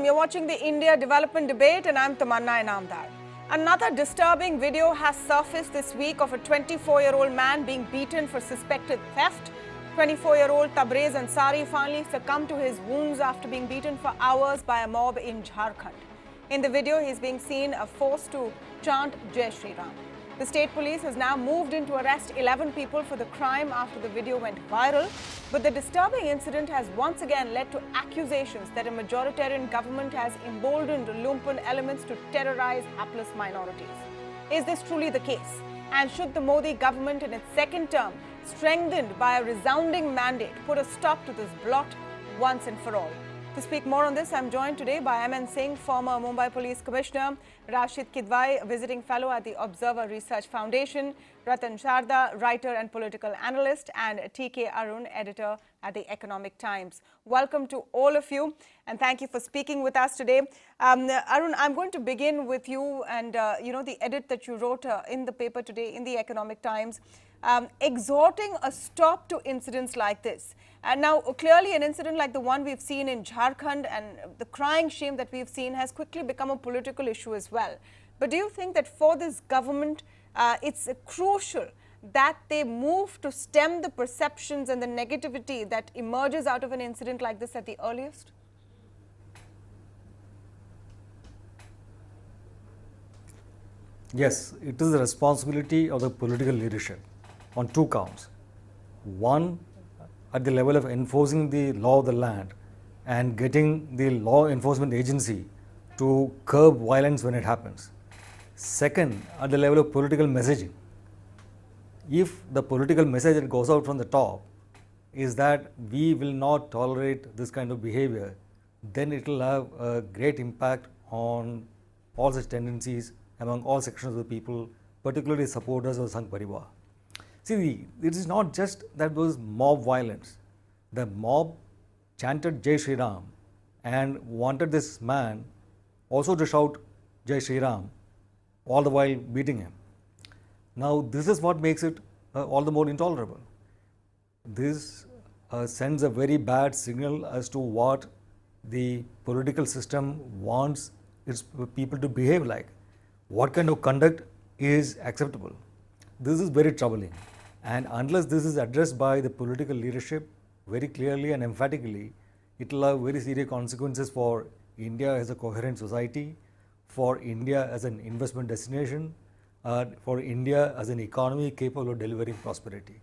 You're watching the India Development Debate and I'm Tamanna Inamdar. Another disturbing video has surfaced this week of a 24-year-old man being beaten for suspected theft. 24-year-old Tabrez Ansari finally succumbed to his wounds after being beaten for hours by a mob in Jharkhand. In the video, he's being seen forced to chant Jai Shri Ram. The state police has now moved in to arrest 11 people for the crime after the video went viral. But the disturbing incident has once again led to accusations that a majoritarian government has emboldened lumpen elements to terrorize hapless minorities. Is this truly the case? And should the Modi government in its second term, strengthened by a resounding mandate, put a stop to this blot once and for all? To speak more on this, I'm joined today by M.N. Singh, former Mumbai Police Commissioner, Rashid Kidwai, visiting fellow at the Observer Research Foundation, Ratan Sharda, writer and political analyst, and T.K. Arun, editor at the Economic Times. Welcome to all of you, and thank you for speaking with us today. Arun, I'm going to begin with you and, the edit that you wrote in the paper today in the Economic Times, exhorting a stop to incidents like this. And now, clearly, an incident like the one we've seen in Jharkhand and the crying shame that we've seen has quickly become a political issue as well. But do you think that for this government, it's crucial that they move to stem the perceptions and the negativity that emerges out of an incident like this at the earliest? Yes, it is the responsibility of the political leadership on two counts. One, at the level of enforcing the law of the land and getting the law enforcement agency to curb violence when it happens. Second, at the level of political messaging. If the political message that goes out from the top is that we will not tolerate this kind of behavior, then it will have a great impact on all such tendencies among all sections of the people, particularly supporters of Sangh Parivar. See, it is not just that there was mob violence. The mob chanted Jai Shri Ram and wanted this man also to shout Jai Shri Ram, all the while beating him. Now, this is what makes it all the more intolerable. This sends a very bad signal as to what the political system wants its people to behave like. What kind of conduct is acceptable? This is very troubling. And unless this is addressed by the political leadership very clearly and emphatically, it will have very serious consequences for India as a coherent society, for India as an investment destination, for India as an economy capable of delivering prosperity.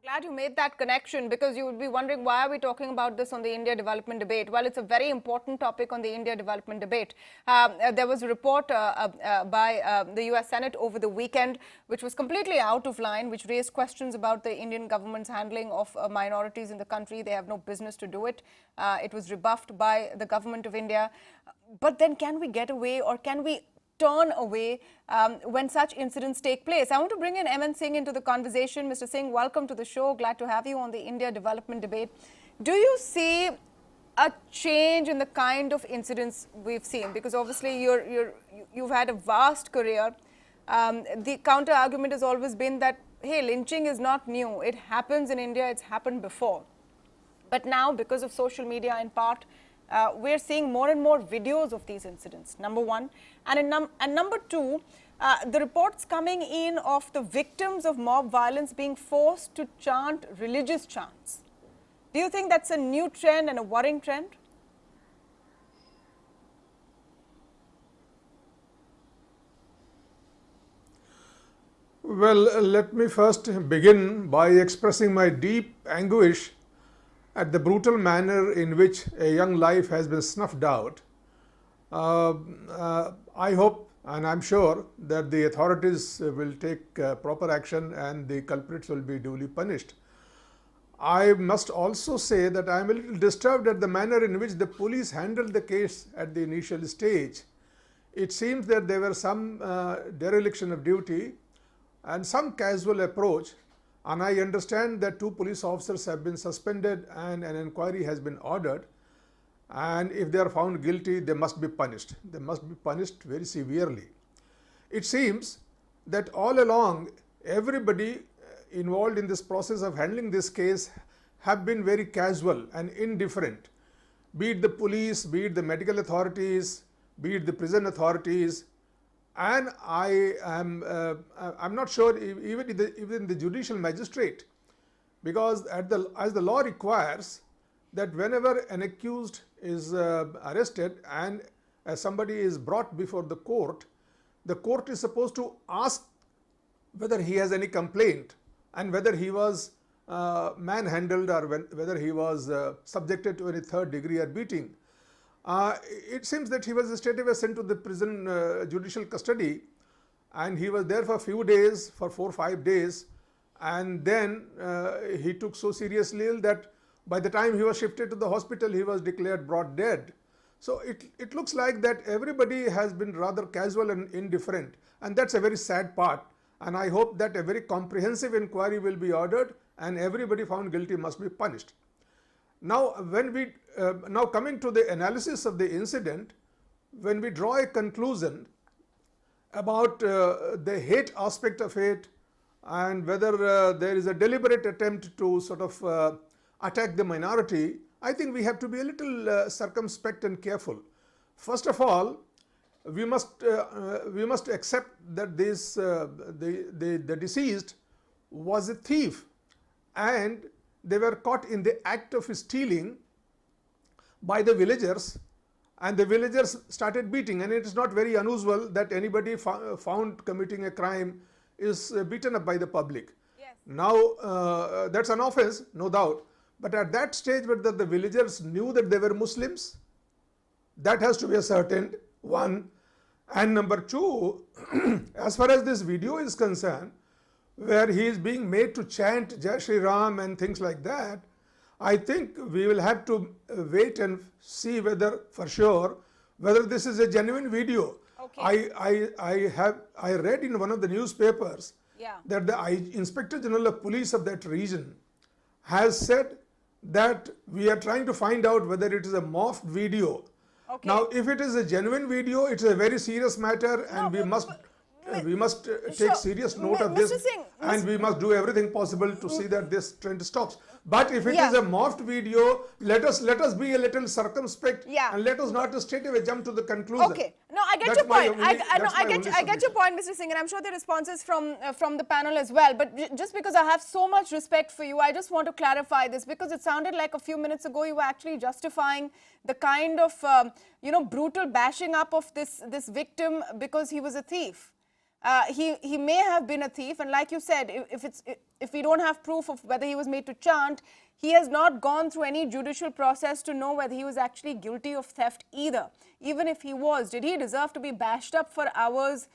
Glad you made that connection, because you would be wondering, why are we talking about this on the India Development Debate? Well, it's a very important topic on the India Development Debate. There was a report by the US Senate over the weekend, which was completely out of line, which raised questions about the Indian government's handling of minorities in the country. They have no business to do it. It was rebuffed by the government of India. But then can we get away, or can we turn away when such incidents take place? I want to bring in M.N. Singh into the conversation. Mr. Singh, welcome to the show. Glad to have you on the India Development Debate. Do you see a change in the kind of incidents we've seen? Because obviously you've had a vast career. The counter argument has always been that, hey, lynching is not new. It happens in India. It's happened before. But now, because of social media in part, we're seeing more and more videos of these incidents, number one. And number two, the reports coming in of the victims of mob violence being forced to chant religious chants. Do you think that's a new trend and a worrying trend? Well, let me first begin by expressing my deep anguish at the brutal manner in which a young life has been snuffed out. I hope and I'm sure that the authorities will take proper action and the culprits will be duly punished. I must also say that I am a little disturbed at the manner in which the police handled the case at the initial stage. It seems that there were some dereliction of duty and some casual approach, and I understand that 2 police officers have been suspended and an inquiry has been ordered, and if they are found guilty, they must be punished. They must be punished very severely. It seems that all along, everybody involved in this process of handling this case have been very casual and indifferent be it the police, be it the medical authorities, be it the prison authorities, and I'm not sure even the judicial magistrate, because as the law requires that whenever an accused is arrested and somebody is brought before the court is supposed to ask whether he has any complaint and whether he was manhandled or whether he was subjected to any third degree or beating. It seems that he was straightaway sent to the prison judicial custody, and he was there for a few days, for 4 or 5 days, and then he took so seriously ill that by the time he was shifted to the hospital, he was declared brought dead. So it looks like that everybody has been rather casual and indifferent, and that's a very sad part. And I hope that a very comprehensive inquiry will be ordered and everybody found guilty must be punished. Now, now coming to the analysis of the incident, when we draw a conclusion about the hate aspect of it and whether there is a deliberate attempt to sort of attack the minority, I think we have to be a little circumspect and careful. First of all, we must accept that the deceased was a thief and they were caught in the act of stealing by the villagers, and the villagers started beating, and it is not very unusual that anybody found committing a crime is beaten up by the public. Yes. Now that's an offense, no doubt, but at that stage whether the villagers knew that they were Muslims, that has to be ascertained, one. And number two, as far as this video is concerned, where he is being made to chant Jai Shri Ram and things like that, I think we will have to wait and see whether for sure whether this is a genuine video. Okay. I read in one of the newspapers that the Inspector General of Police of that region has said that we are trying to find out whether it is a morphed video. Okay. Now, if it is a genuine video, it's a very serious matter, and we must take serious note of this, and we must do everything possible to see that this trend stops. But if it is a morphed video, let us be a little circumspect, and let us not straight away jump to the conclusion. Okay. No, I get your point. I get your point, Mr. Singh, and I'm sure the responses from the panel as well. But just because I have so much respect for you, I just want to clarify this, because it sounded like a few minutes ago you were actually justifying the kind of brutal bashing up of this victim because he was a thief. He may have been a thief, and like you said, if we don't have proof of whether he was made to chant, he has not gone through any judicial process to know whether he was actually guilty of theft either. Even if he was, did he deserve to be bashed up for hours,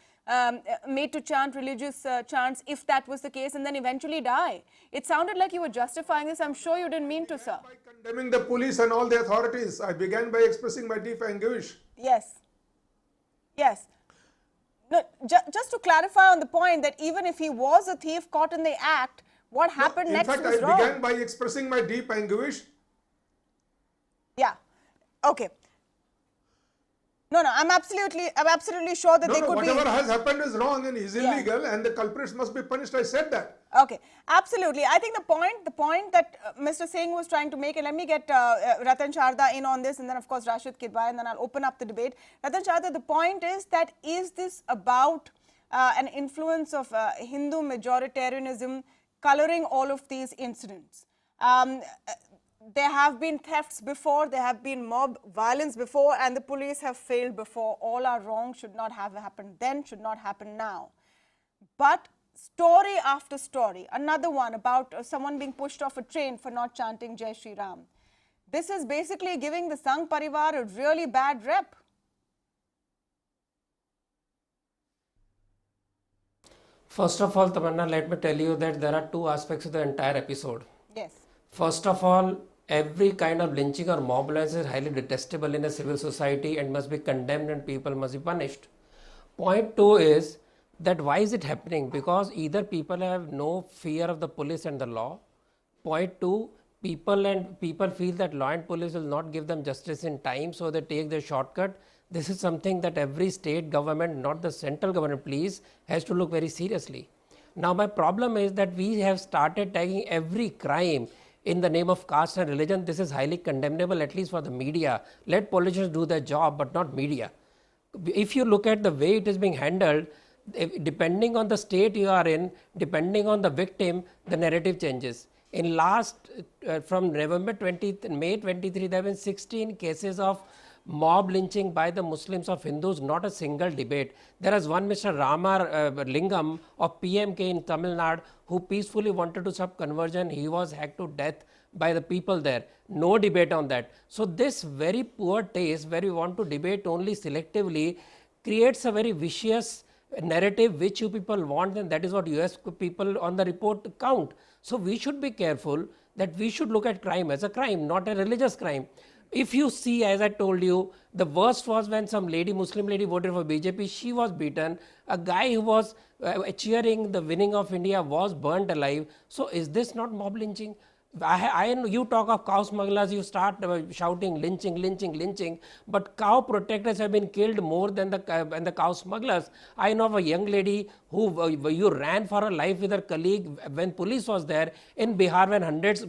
made to chant religious chants, if that was the case, and then eventually die? It sounded like you were justifying this. I'm sure you didn't mean to, sir. By condemning the police and all the authorities, I began by expressing my deep anguish. Yes. Yes. No, just to clarify on the point that even if he was a thief caught in the act, what happened next was wrong. In fact, I began by expressing my deep anguish. Yeah. Okay. No, I'm absolutely sure that they could whatever has happened is wrong and is illegal, and the culprits must be punished. I said that. Okay, absolutely. I think the point that Mr. Singh was trying to make, and let me get Ratan Sharda in on this, and then of course Rashid Kidwai, and then I'll open up the debate. Ratan Sharda, the point is that is this about an influence of Hindu majoritarianism coloring all of these incidents? There have been thefts before, there have been mob violence before, and the police have failed before. All are wrong, should not have happened then, should not happen now. But story after story, another one about someone being pushed off a train for not chanting Jai Shri Ram. This is basically giving the Sangh Parivar a really bad rep. First of all, Tamanna, let me tell you that there are two aspects of the entire episode. Yes. First of all, every kind of lynching or mob violence is highly detestable in a civil society and must be condemned, and people must be punished. Point two is that why is it happening? Because either people have no fear of the police and the law. Point two, people feel that law and police will not give them justice in time, so they take the shortcut. This is something that every state government, not the central government, please, has to look very seriously. Now my problem is that we have started tagging every crime in the name of caste and religion, this is highly condemnable, at least for the media. Let politicians do their job, but not media. If you look at the way it is being handled, depending on the state you are in, depending on the victim, the narrative changes. In last, from November 20, May 23, there have been 16 cases of mob lynching by the Muslims of Hindus, not a single debate. There is one Mr. Rama Lingam of PMK in Tamil Nadu who peacefully wanted to stop conversion. He was hacked to death by the people there. No debate on that. So this very poor taste where we want to debate only selectively creates a very vicious narrative which you people want, and that is what US people on the report count. So we should be careful that we should look at crime as a crime, not a religious crime. If you see, as I told you, the worst was when some lady, Muslim lady voted for BJP, she was beaten. A guy who was cheering the winning of India was burnt alive. So is this not mob lynching? You talk of cow smugglers, you start shouting lynching, lynching, lynching, but cow protectors have been killed more than the cow smugglers. I know of a young lady who you ran for her life with her colleague when police was there in Bihar, when hundreds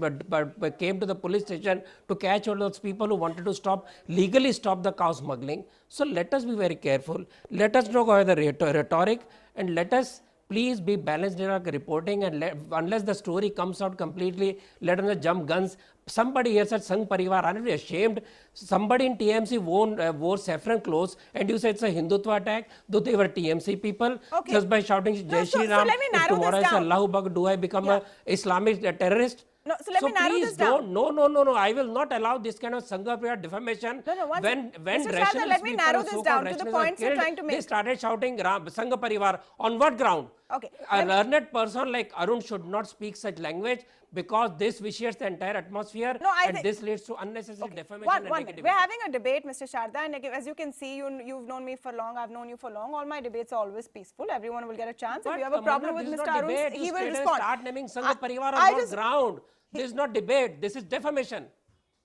came to the police station to catch all those people who wanted to legally stop the cow smuggling. So let us be very careful. Let us not go by the rhetoric, and let us please be balanced in our reporting, and unless the story comes out completely, let us not jump guns. Somebody here said Sangh Parivar, aren't we ashamed? Somebody in TMC wore saffron clothes and you said it's a Hindutva attack, though they were TMC people, just by shouting Jai Shri Ram. If tomorrow is Allahu Akbar, do I become a Islamic terrorist? No, so let me narrow this down. No. I will not allow this kind of Sangha Parivar defamation. When Mr. Shardar, let me narrow this down to the points you're trying to make. They started shouting Sangha Parivar. On what ground? Okay. A learned person like Arun should not speak such language, because this vitiates the entire atmosphere, and this leads to unnecessary defamation and negativity. We're having a debate, Mr. Shardar, and as you can see, you've known me for long, I've known you for long. All my debates are always peaceful. Everyone will get a chance. But if you have a problem with Mr. Arun, he will respond. Start naming Sangha Parivar on what ground? This is not debate. This is defamation.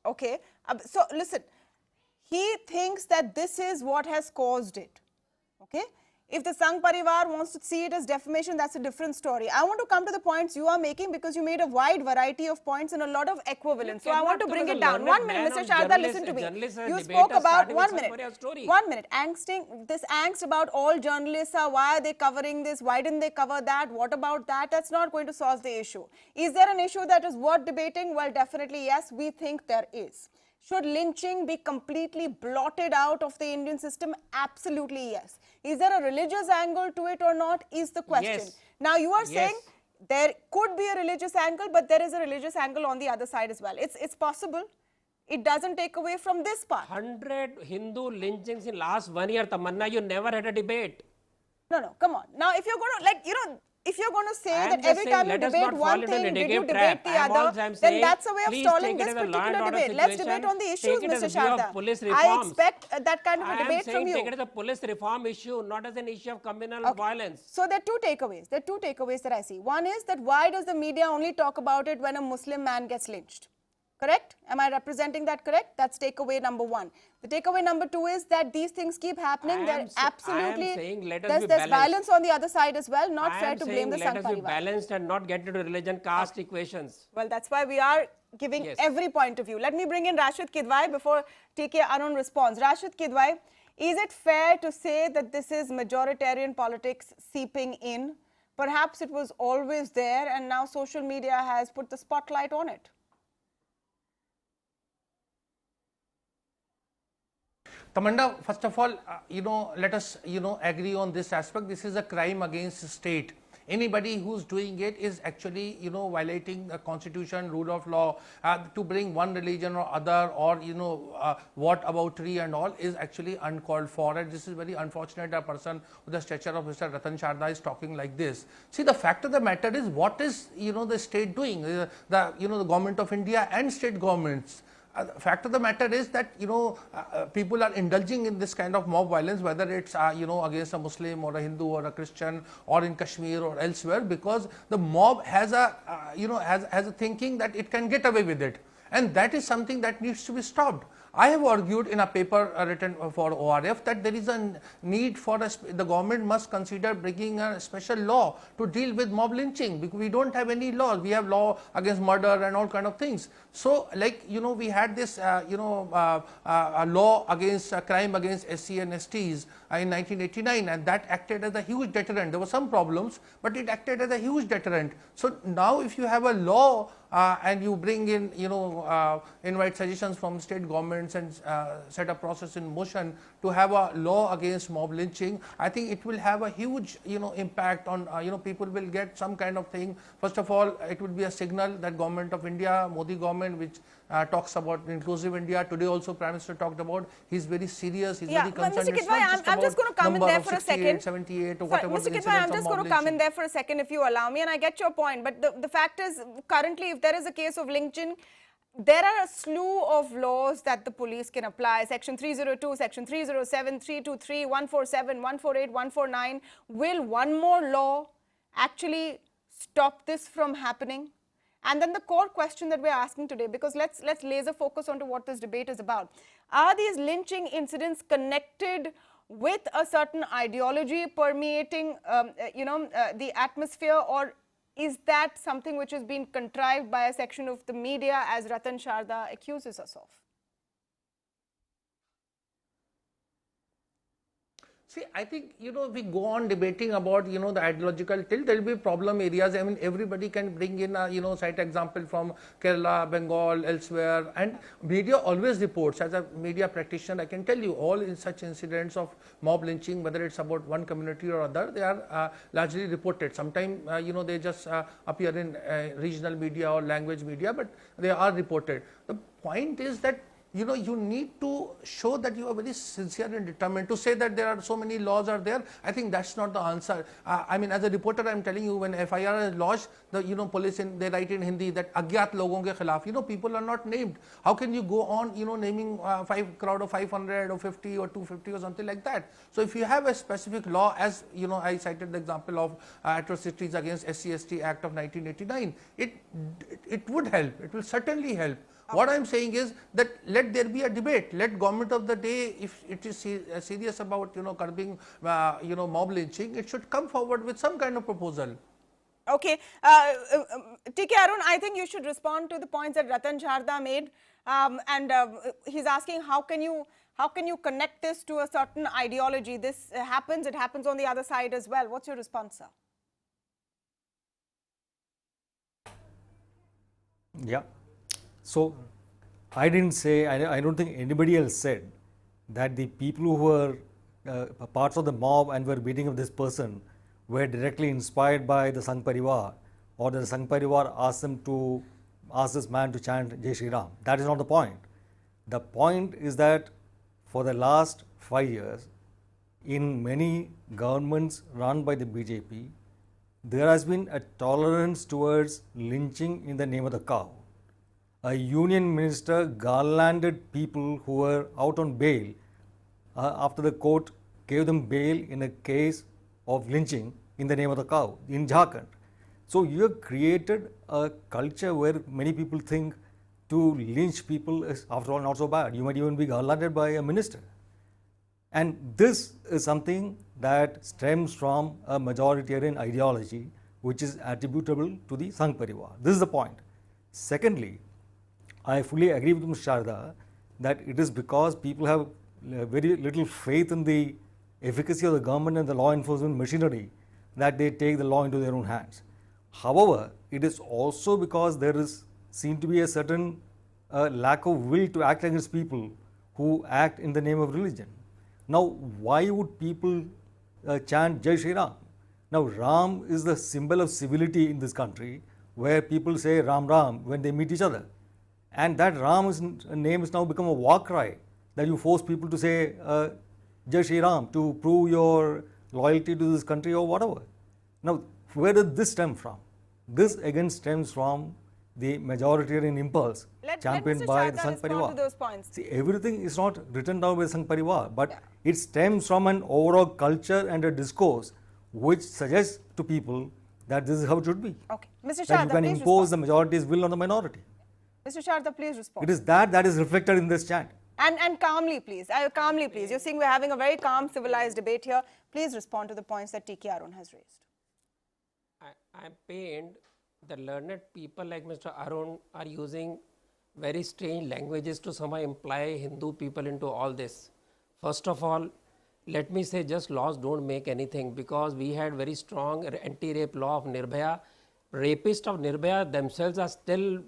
Okay. So listen, he thinks that this is what has caused it. Okay. If the Sangh Parivar wants to see it as defamation, that's a different story. I want to come to the points you are making, because you made a wide variety of points and a lot of equivalence. So I want to bring it down. 1 minute, Mr. Shardar, listen to me. You spoke about 1 minute. 1 minute. This angst about all journalists are, why are they covering this? Why didn't they cover that? What about that? That's not going to solve the issue. Is there an issue that is worth debating? Well, definitely yes, we think there is. Should lynching be completely blotted out of the Indian system? Absolutely yes. Is there a religious angle to it or not is the question. Yes. Now you are saying there could be a religious angle, but there is a religious angle on the other side as well. It's possible. It doesn't take away from this part. 100 Hindu lynchings in last 1 year, Tamanna, you never had a debate. No, come on. Now if you're going to, if you're going to say that every time you debate one thing, did you debate the other, then that's a way of stalling this particular debate. Let's debate on the issues, Mr. Shardar. I expect that kind of a debate from you. Take it as a police reform issue, not as an issue of communal violence. So there are two takeaways. There are two takeaways that I see. One is that why does the media only talk about it when a Muslim man gets lynched? Correct? Am I representing that correct? That's takeaway number one. The takeaway number two is that these things keep happening. There's violence on the other side as well. Not fair to blame the Sangh Parivar. Let us be balanced and not get into religion caste equations. Well, that's why we are giving every point of view. Let me bring in Rashid Kidwai before TK Arun responds. Rashid Kidwai, is it fair to say that this is majoritarian politics seeping in? Perhaps it was always there and now social media has put the spotlight on it. Tamanda, first of all, let us, agree on this aspect. This is a crime against the state. Anybody who's doing it is actually, violating the constitution, rule of law. To bring one religion or other, or, what about tree and all is actually uncalled for. And this is very unfortunate. A person with the stature of Mr. Ratan Shardar is talking like this. See, the fact of the matter is, what is, the state doing? The government of India and state governments. The fact of the matter is that people are indulging in this kind of mob violence, whether it's against a Muslim or a Hindu or a Christian or in Kashmir or elsewhere, because the mob has a has a thinking that it can get away with it, and that is something that needs to be stopped. I have argued in a paper written for ORF that there is a need for the government must consider bringing a special law to deal with mob lynching, because we don't have any laws. We have law against murder and all kind of things. So, like, you know, we had this a law against crime against SC and STs in 1989, and that acted as a huge deterrent. There were some problems, but it acted as a huge deterrent. So now if you have a law and you bring in, invite suggestions from state governments and set a process in motion to have a law against mob lynching, I think it will have a huge, impact on, people will get some kind of thing. First of all, it would be a signal that government of India, Modi government, which talks about inclusive India. Today also Prime Minister talked about, he's very serious, he's very concerned. Mr. Kidwai, I'm just going to come in there for a second. 78 or Sorry, whatever. Mr. Kidwai, I'm just going to come in there for a second if you allow me, and I get your point. But the fact is, currently, if there is a case of lynching, there are a slew of laws that the police can apply. Section 302, Section 307, 323, 147, 148, 149. Will one more law actually stop this from happening? And then the core question that we're asking today, because let's laser focus onto what this debate is about. Are these lynching incidents connected with a certain ideology permeating, the atmosphere, or is that something which has been contrived by a section of the media, as Ratan Sharda accuses us of? See, I think, we go on debating about, the ideological till there will be problem areas. I mean, everybody can bring in a, cite example from Kerala, Bengal, elsewhere. And media always reports. As a media practitioner, I can tell you all in such incidents of mob lynching, whether it's about one community or other, they are largely reported. Sometimes, they just appear in regional media or language media, but they are reported. The point is that you need to show that you are very sincere and determined. To say that there are so many laws are there, I think that's not the answer. I mean, as a reporter, I'm telling you, when FIR is lodged, the police they write in Hindi that agyat logon ke khilaf, people are not named. How can you go on, naming crowd of 500 or 50 or 250 or something like that? So if you have a specific law, as I cited the example of atrocities against SC/ST Act of 1989, it would help. It will certainly help. What I am saying is that let there be a debate. Let government of the day, if it is serious about curbing mob lynching, it should come forward with some kind of proposal. Okay, T.K. Arun, I think you should respond to the points that Ratan Sharda made, and he's asking how can you connect this to a certain ideology? This happens; it happens on the other side as well. What's your response, sir? Yeah. So, I didn't say, I don't think anybody else said that the people who were parts of the mob and were beating up this person were directly inspired by the Sangh Parivar, or the Sangh Parivar asked this man to chant Jai Shri Ram. That is not the point. The point is that for the last 5 years, in many governments run by the BJP, there has been a tolerance towards lynching in the name of the cow. A union minister garlanded people who were out on bail after the court gave them bail in a case of lynching in the name of the cow in Jharkhand. So you have created a culture where many people think to lynch people is after all not so bad. You might even be garlanded by a minister. And this is something that stems from a majoritarian ideology which is attributable to the Sangh Parivar. This is the point. Secondly, I fully agree with Mr. Sharda that it is because people have very little faith in the efficacy of the government and the law enforcement machinery that they take the law into their own hands. However, it is also because there is seen to be a certain lack of will to act against people who act in the name of religion. Now, why would people chant Jai Shri Ram? Now, Ram is the symbol of civility in this country, where people say Ram Ram when they meet each other. And that Ram's name has now become a war cry that you force people to say Jai Shri Ram to prove your loyalty to this country or whatever. Now, where did this stem from? This again stems from the majoritarian impulse championed by the Sangh Parivar. See, everything is not written down by Sangh Parivar, but it stems from an overall culture and a discourse which suggests to people that this is how it should be. Okay, Mr. Sharda, that you can impose the majority's will on the minority. Mr. Sharda, please respond. It is that is reflected in this chant. And calmly, please. Calmly, please. You're seeing we're having a very calm, civilized debate here. Please respond to the points that T.K. Arun has raised. I'm pained that learned people like Mr. Arun are using very strange languages to somehow imply Hindu people into all this. First of all, let me say just laws don't make anything, because we had very strong anti-rape law of Nirbhaya. Rapists of Nirbhaya themselves are still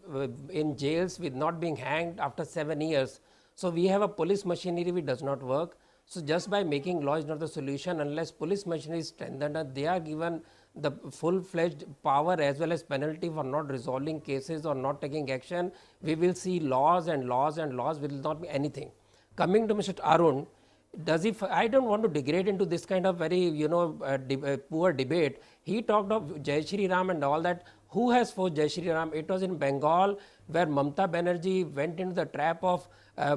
in jails with not being hanged after 7 years. So we have a police machinery which does not work. So just by making law is not the solution unless police machinery is strengthened and they are given the full-fledged power as well as penalty for not resolving cases or not taking action. We will see laws and laws and laws will not be anything. Coming to Mr. Arun, I don't want to degrade into this kind of very, poor debate. He talked of Jai Shri Ram and all that. Who has forced Jai Shri Ram? It was in Bengal where Mamata Banerjee went into the trap of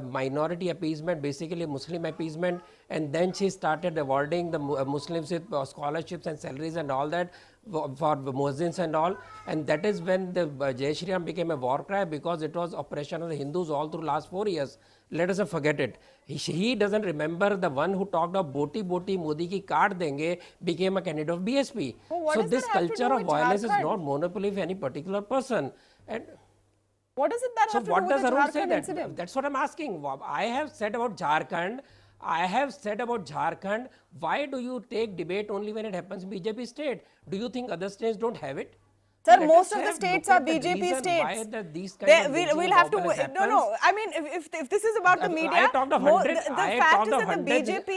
minority appeasement, basically Muslim appeasement, and then she started awarding the Muslims with scholarships and salaries and all that for Muslims and all. And that is when the Jai Shri Ram became a war cry, because it was oppression of the Hindus all through last 4 years. Let us not forget it. He doesn't remember the one who talked of Boti Boti Modi ki kaat denge became a candidate of BSP. So this culture of violence is not monopoly of any particular person. And what does it that have to do with the Jharkhand incident? That's what I'm asking. I have said about Jharkhand. Why do you take debate only when it happens in BJP state? Do you think other states don't have it? Sir, most of the states are BJP states. We'll have to. No. I mean, if this is about the media, I talked of 100. The fact is that the BJP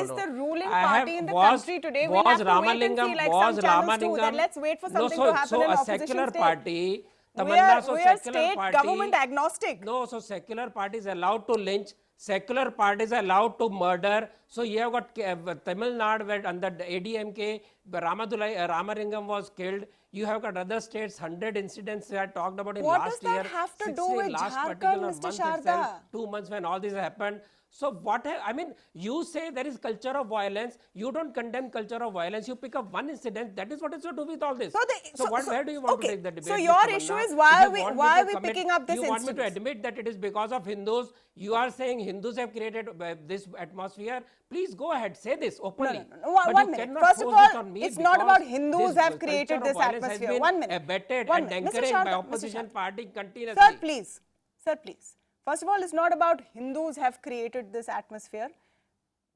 is the ruling party in the country today. We'll have to wait and see, like some channels do, that let's wait for something to happen in opposition state. Party. We are state government agnostic. No, so secular party is allowed to lynch. Secular parties are allowed to murder. So you have got Tamil Nadu where under ADMK, Ramalingam was killed. You have got other states, 100 incidents I talked about in last year. What does that have to do with Jharkhand, Mr. Sharda? 2 months when all this happened. So you say there is culture of violence. You don't condemn culture of violence. You pick up one incident. That is what is to do with all this. Where do you want to take the debate? So your issue is why are we picking up this instance? You want me to admit that it is because of Hindus? You are saying Hindus have created this atmosphere. Please go ahead, say this openly. No. One minute. First of all, it's not about Hindus have created this atmosphere. 1 minute. Abetted and encouraged by opposition party continuously. Sir, please. First of all, it's not about Hindus have created this atmosphere.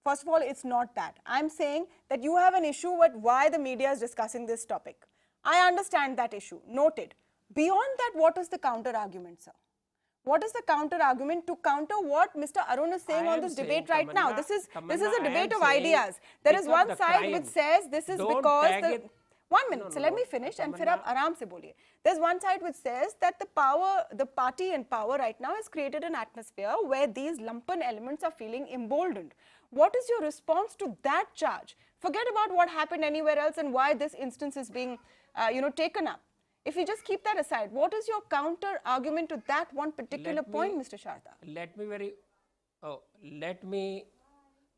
First of all, it's not that. I'm saying that you have an issue with why the media is discussing this topic. I understand that issue. Noted. Beyond that, what is the counter argument, sir? What is the counter argument to counter what Mr. Arun is saying on this debate right now? This is a debate of ideas. There is one side which says this is because the... 1 minute, so let me finish and फिर आप आराम से बोलिए. There's one side which says that the party in power right now has created an atmosphere where these lumpen elements are feeling emboldened. What is your response to that charge? Forget about what happened anywhere else and why this instance is being, taken up. If you just keep that aside, what is your counter argument to that one particular point, Mr. Sharda?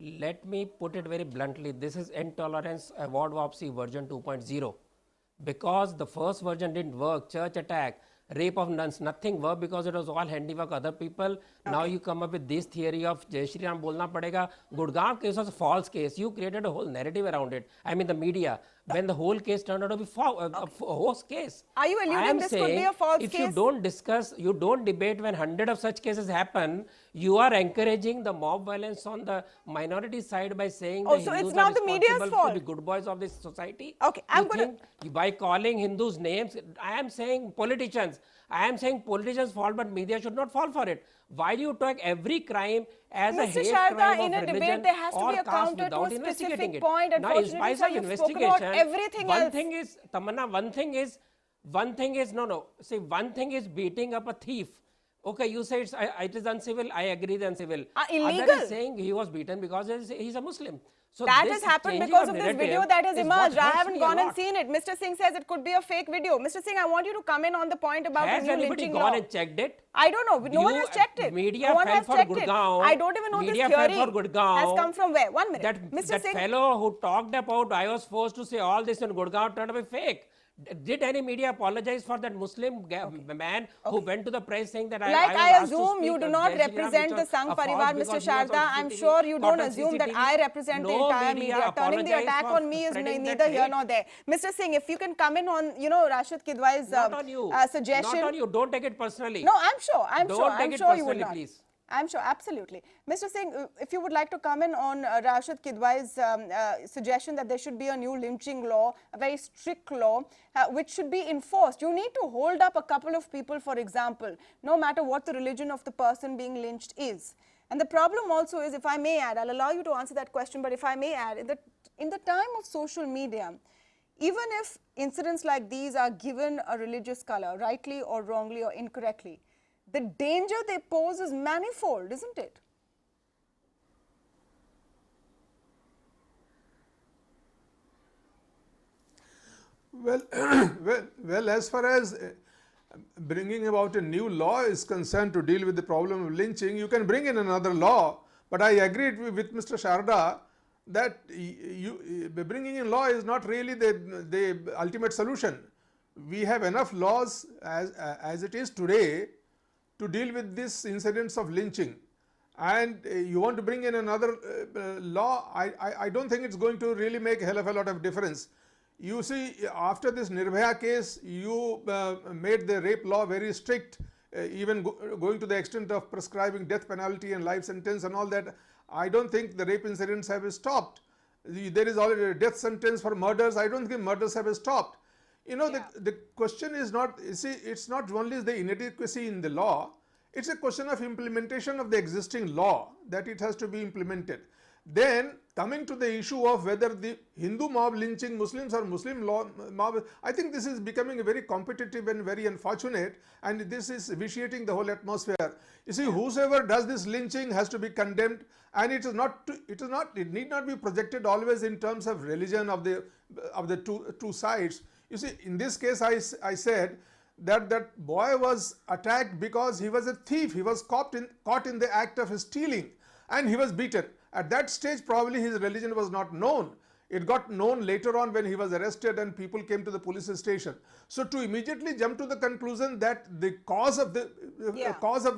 Let me put it very bluntly. This is intolerance award Wapsi version 2.0. Because the first version didn't work, church attack, rape of nuns, nothing worked because it was all handiwork other people. Okay. Now you come up with this theory of Jai Shri Ram bolna padega. Gurgaon case was a false case. You created a whole narrative around it. I mean the media. When the whole case turned out to be a false case. Are you alluding this could be a false case? If you don't discuss, you don't debate when 100 of such cases happen, you are encouraging the mob violence on the minority side by saying so it's not the media's fault. To be good boys of this society. Okay, by calling Hindus names, I am saying politicians. I am saying politicians' fault, but media should not fall for it. Why do you talk every crime as Mr. a hate Sharda, crime in of a religion debate, there has to be a counter to a specific point. Unfortunately, sir, you've spoken about everything else. One thing is, Tamanna, one thing is beating up a thief. Okay, you say it is uncivil, I agree it's uncivil. Illegal. Other is saying he was beaten because he's a Muslim. So that has happened because of this video that has emerged. I haven't gone and seen it. Mr. Singh says it could be a fake video. Mr. Singh, I want you to come in on the point about the new lynching law. Has anybody gone and checked it? I don't know. No one has checked it. Media fell for Gurgaon. I don't even know this theory has come from where. 1 minute. That fellow who talked about I was forced to say all this in Gurgaon turned out to be fake. Did any media apologize for that Muslim man who went to the press saying that Like was I asked to assume you speak do of not Jai Shri Ram, represent which the was Sangh a false Parivar, because Mr. he was on Sharda. I'm CCTV, sure you caught don't on assume that CCTV. I represent the No entire media media. Turning the apologized attack for on me is spreading that neither here hate. nor there. Mr. Singh, if you can come in on, Rashid Kidwai's Not on you. suggestion. Not on you. Don't take it personally. No, I'm sure. Don't take I'm it sure you would personally, not. please. I'm sure, absolutely. Mr. Singh, if you would like to come in on Rashid Kidwai's suggestion that there should be a new lynching law, a very strict law, which should be enforced. You need to hold up a couple of people, for example, no matter what the religion of the person being lynched is. And the problem also is, if I may add, I'll allow you to answer that question, but if I may add, in the time of social media, even if incidents like these are given a religious color, rightly or wrongly or incorrectly, the danger they pose is manifold, isn't it? Well, well, as far as bringing about a new law is concerned to deal with the problem of lynching, you can bring in another law. But I agree with Mr. Sharda that bringing in law is not really the ultimate solution. We have enough laws as it is today to deal with these incidents of lynching. And you want to bring in another law, I don't think it's going to really make a hell of a lot of difference. You see, after this Nirbhaya case, you made the rape law very strict, even going to the extent of prescribing death penalty and life sentence and all that. I don't think the rape incidents have stopped. There is already a death sentence for murders. I don't think murders have stopped. The question is not, you see, it's not only the inadequacy in the law, it's a question of implementation of the existing law, that it has to be implemented. Then coming to the issue of whether the Hindu mob lynching Muslims or Muslim mob, I think this is becoming very competitive and very unfortunate, and this is vitiating the whole atmosphere. You see, whosoever does this lynching has to be condemned, and it need not be projected always in terms of religion of the two sides. You see, in this case, I said that boy was attacked because he was a thief. He was caught in the act of stealing, and he was beaten. At that stage, probably his religion was not known. It got known later on when he was arrested and people came to the police station. So to immediately jump to the conclusion that the cause of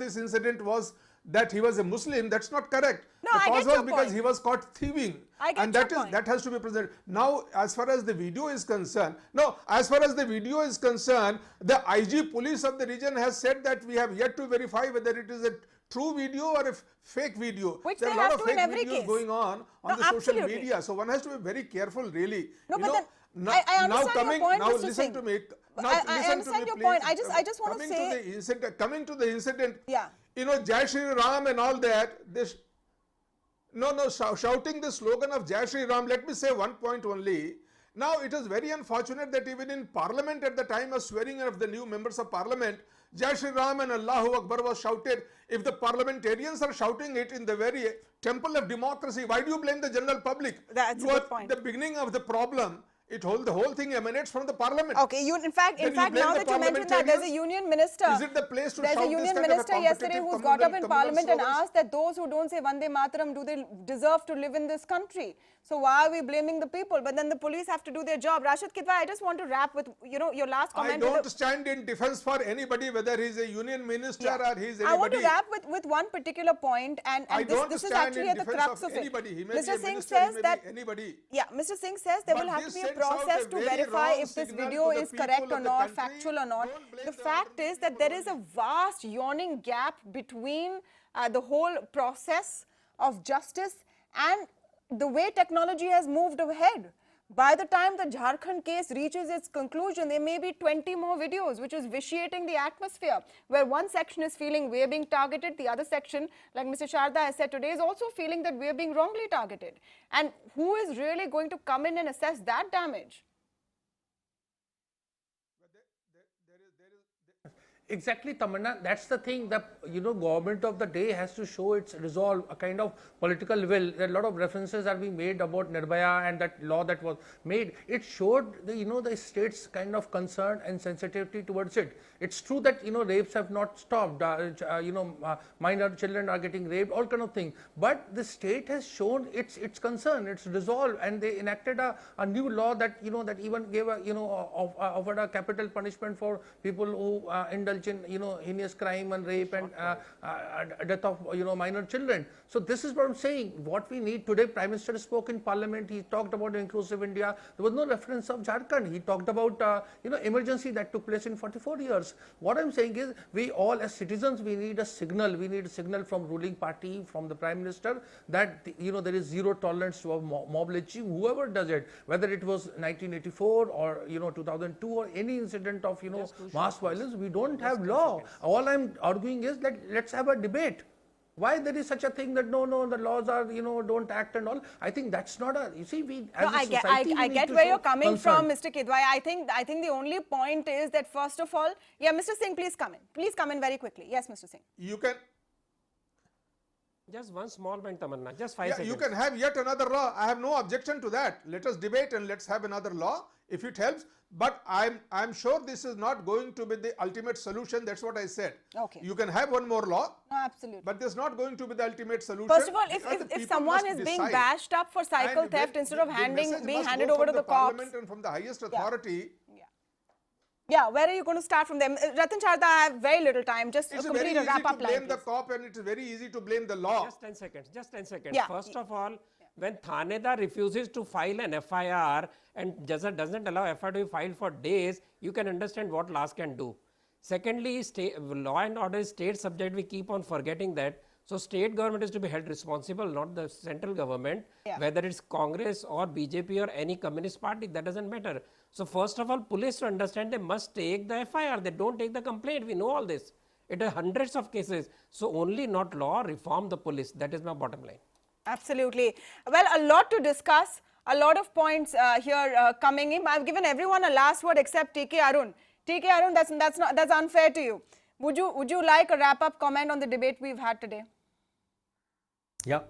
this incident was that he was a Muslim, that's not correct. No, the I cause get your was because point. he was caught thieving. I get And your that point. that has to be present. Now, as far as the video is concerned, the IG police of the region has said that we have yet to verify whether it is a true video or a fake video. Which there they are a lot have of to in fake every videos case. going on No, the social absolutely. media. So one has to be very careful, really. No, You but know, then now, I now understand coming, your point, now Mr. listen Singh. to me. I Now listen understand to me, your please. point. I just want to Coming say, to the incident, coming to the incident. Yeah. Jai Shri Ram and all that. Shouting the slogan of Jai Shri Ram. Let me say one point only. Now, it is very unfortunate that even in Parliament at the time of swearing of the new members of Parliament, Jai Shri Ram and Allahu Akbar was shouted. If the parliamentarians are shouting it in the very temple of democracy, why do you blame the general public? That's a You good are point. the beginning of the problem. The whole thing emanates from the Parliament. okay, in fact, Then you blame now the that you mentioned that, there's a parliamentarians? union minister. Is it the place to There's shout a this union kind of a minister yesterday competitive who's got up in communal Parliament and slogans? asked that those who don't say Vande Mataram, do they deserve to live in this country? So why are we blaming the people? But then the police have to do their job. Rashid Kidwai, I just want to wrap with your last I comment. don't stand in defense for anybody, whether he's a union minister or he's anybody. I want to wrap with one particular point, and I don't this is stand actually in at the defense crux of anybody. it. He may be a Mr. Singh minister, he says may that be anybody. Yeah, Mr. Singh says there But will have this to be a sends out process a to very verify wrong if this signal video to the is people correct of or the not, country. factual or not. Don't blame The the fact ordinary is that there is a people vast yawning gap between the whole process of justice and the way technology has moved ahead. By the time the Jharkhand case reaches its conclusion, there may be 20 more videos, which is vitiating the atmosphere, where one section is feeling we are being targeted, the other section, like Mr. Sharda has said today, is also feeling that we are being wrongly targeted. And who is really going to come in and assess that damage? Exactly, Tamanna. That's the thing. The government of the day has to show its resolve, a kind of political will. A lot of references are being made about Nirbhaya and that law that was made. It showed the state's kind of concern and sensitivity towards it. It's true that rapes have not stopped. Minor children are getting raped, all kind of things. But the state has shown its concern, its resolve, and they enacted a new law that that even gave offered a capital punishment for people who indulge in heinous crime and rape and death of minor children. So this is what I'm saying. What we need today, Prime Minister spoke in Parliament. He talked about inclusive India. There was no reference of Jharkhand. He talked about emergency that took place in 44 years. What I'm saying is, we all as citizens, we need a signal. We need a signal from ruling party, from the Prime Minister, that there is zero tolerance to a mob lynching, whoever does it, whether it was 1984 or 2002 or any incident of mass violence. We don't have law. All I'm arguing is that let's have a debate. Why there is such a thing that no, the laws are don't act and all. I think that's not a. You see, we as a society, I get where you're coming from, Mr. Kidwai. I think the only point is that first of all, yeah, Mr. Singh, please come in. Please come in very quickly. Yes, Mr. Singh. You can. Just one small point, Tamanna. Just 5 seconds. You can have yet another law. I have no objection to that. Let us debate and let's have another law if it helps. But I'm sure this is not going to be the ultimate solution. That's what I said. Okay. You can have one more law. No, absolutely. But this is not going to be the ultimate solution. First of all, if someone is being bashed up for cycle theft instead of being handed over to the cops, Parliament and from the highest authority. Yeah, where are you going to start from them? Ratan Charda, I have very little time. Just complete a wrap-up line. It's very easy to blame the cop and it's very easy to blame the law. Just 10 seconds. Just 10 seconds. Yeah. First of all, when Thanedar refuses to file an FIR and doesn't allow FIR to be filed for days, you can understand what laws can do. Secondly, law and order is state subject. We keep on forgetting that. So state government is to be held responsible, not the central government, whether it's Congress or BJP or any communist party, that doesn't matter. So first of all, police to understand they must take the FIR, they don't take the complaint, we know all this. It is hundreds of cases. So only not law, reform the police, that is my bottom line. Absolutely. Well, a lot to discuss, a lot of points here coming in. I've given everyone a last word except TK Arun. TK Arun, that's unfair to you. Would you like a wrap-up comment on the debate we've had today? Yeah.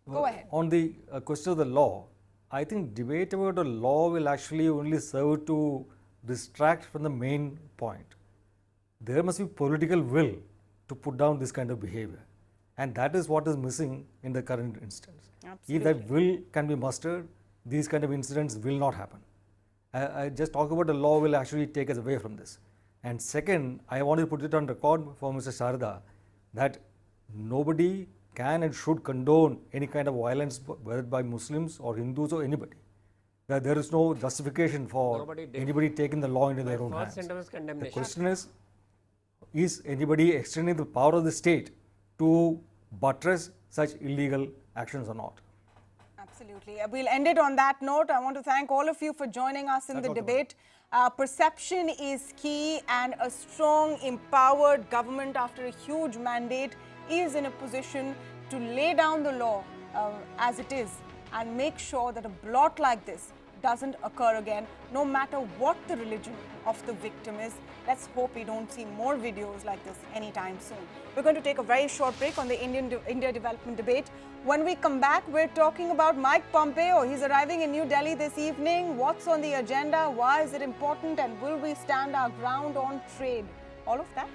Go ahead. On the question of the law, I think debate about a law will actually only serve to distract from the main point. There must be political will to put down this kind of behavior, and that is what is missing in the current instance. Absolutely. If that will can be mustered, these kind of incidents will not happen. I just talk about the law will actually take us away from this. And second, I want to put it on record for Mr. Sharda that nobody can and should condone any kind of violence, whether by Muslims or Hindus or anybody. That there is no justification for anybody taking the law into their own hands. The question is anybody extending the power of the state to buttress such illegal actions or not? Absolutely. We'll end it on that note. I want to thank all of you for joining us in the debate. Perception is key, and a strong, empowered government after a huge mandate is in a position to lay down the law as it is and make sure that a blot like this doesn't occur again, no matter what the religion of the victim is. Let's hope we don't see more videos like this anytime soon. We're going to take a very short break on the India development debate. When we come back, we're talking about Mike Pompeo. He's arriving in New Delhi this evening. What's on the agenda? Why is it important? And will we stand our ground on trade? All of that.